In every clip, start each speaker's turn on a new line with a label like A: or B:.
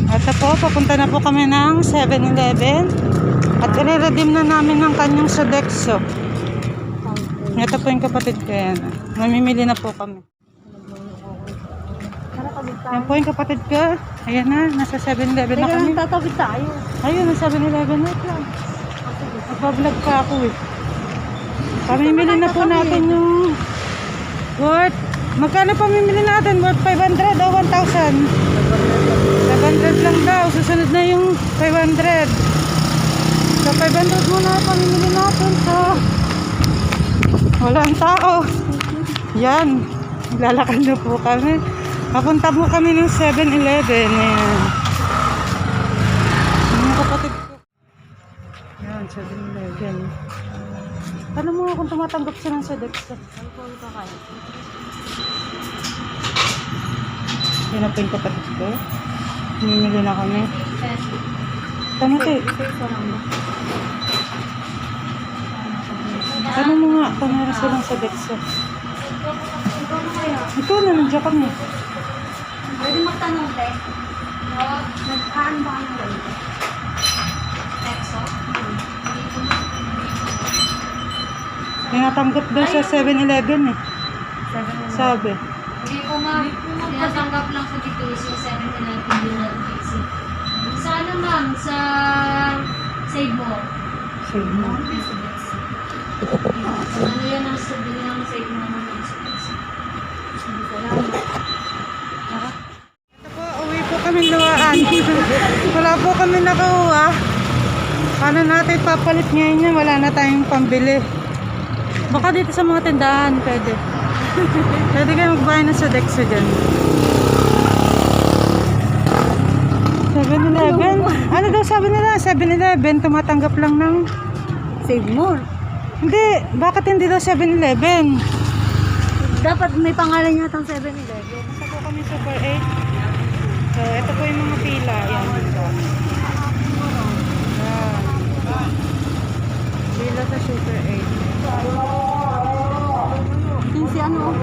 A: Ito po, papunta na po kami ng 7-Eleven. At i-redeem na namin ng kanyang Sodexo. Ito po yung kapatid ko yan. Mamimili na po kami. Yan po yung kapatid ko. Ayan na, nasa 7-Eleven na kami.
B: Tatawid tayo.
A: Ayun, nasa 7-Eleven na ito. Nagpa-vlog pa ako eh. Pamimili na po natin yung worth. Magkano pamimili natin? Worth 500 o 1,000? 500 lang daw. Susunod na yung 500. So 500 muna pamimili natin. So walang tao. Yan. Lalakad na po kami. Papunta po kami ng 7-Eleven. Ayan. Yung kapatid ko. Yan, 7-Eleven. Alam mo kung tumatanggap siya ng Sodexo.
B: Alcohol ka kaya.
A: Yan na po yung kapatid ko. Mimili na kami. Tama tayo. Ano mo nga kung meron silang Sodexo? Ito na, nandiyan kami.
B: Pwede magtanong, te? Nag-aan ba ka ng ganito? Exo?
A: Tinatanggap daw sa 7-Eleven eh. Sabi.
C: Hindi po ma'am, tinatanggap lang sa DPC, 7-Eleven din na DPC. Sa ano ma'am, sa Save More.
A: Save mo.
C: Ano yan ang sabi ng Save More naman sa DPC.
A: Ito po, uwi po kami luwaan. Wala po kami nakuha. Paano natin papalit ngayon yan? Wala na tayong pambili. Baka dito sa mga tindahan, pwede. Pwede kayo magbayad ng Sodexo dyan. 7-Eleven? Ano daw sabi nila? 7-Eleven, tumatanggap lang ng
B: Save more.
A: Hindi, bakit hindi daw 7-Eleven?
B: Dapat may pangalan yata ang 7-Eleven.
A: Basta po kami Super 8. So, ito po yung mga pila. Ayan. Ayan. Pila sa Super 8.
B: Yung si ano?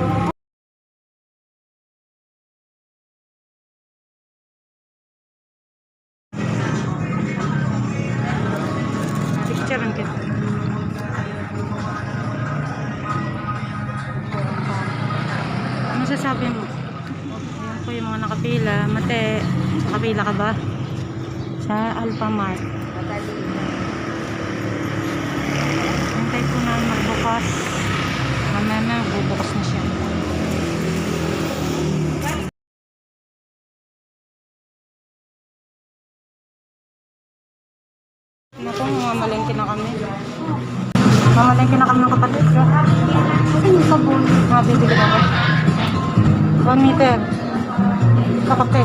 A: Picture lang kita. Ano sasabi mo? Ayan po yung mga nakapila. Mate, nakapila ka ba? Sa Alphamart. Hintay po na magbukas. Mamaya na, bubukas na siya. Ano po, mamalengke na kami. Mamalengke na kami ng kapatid ko.
B: Kasi yung sabon.
A: Mabibili ako. 1 meter. Kape.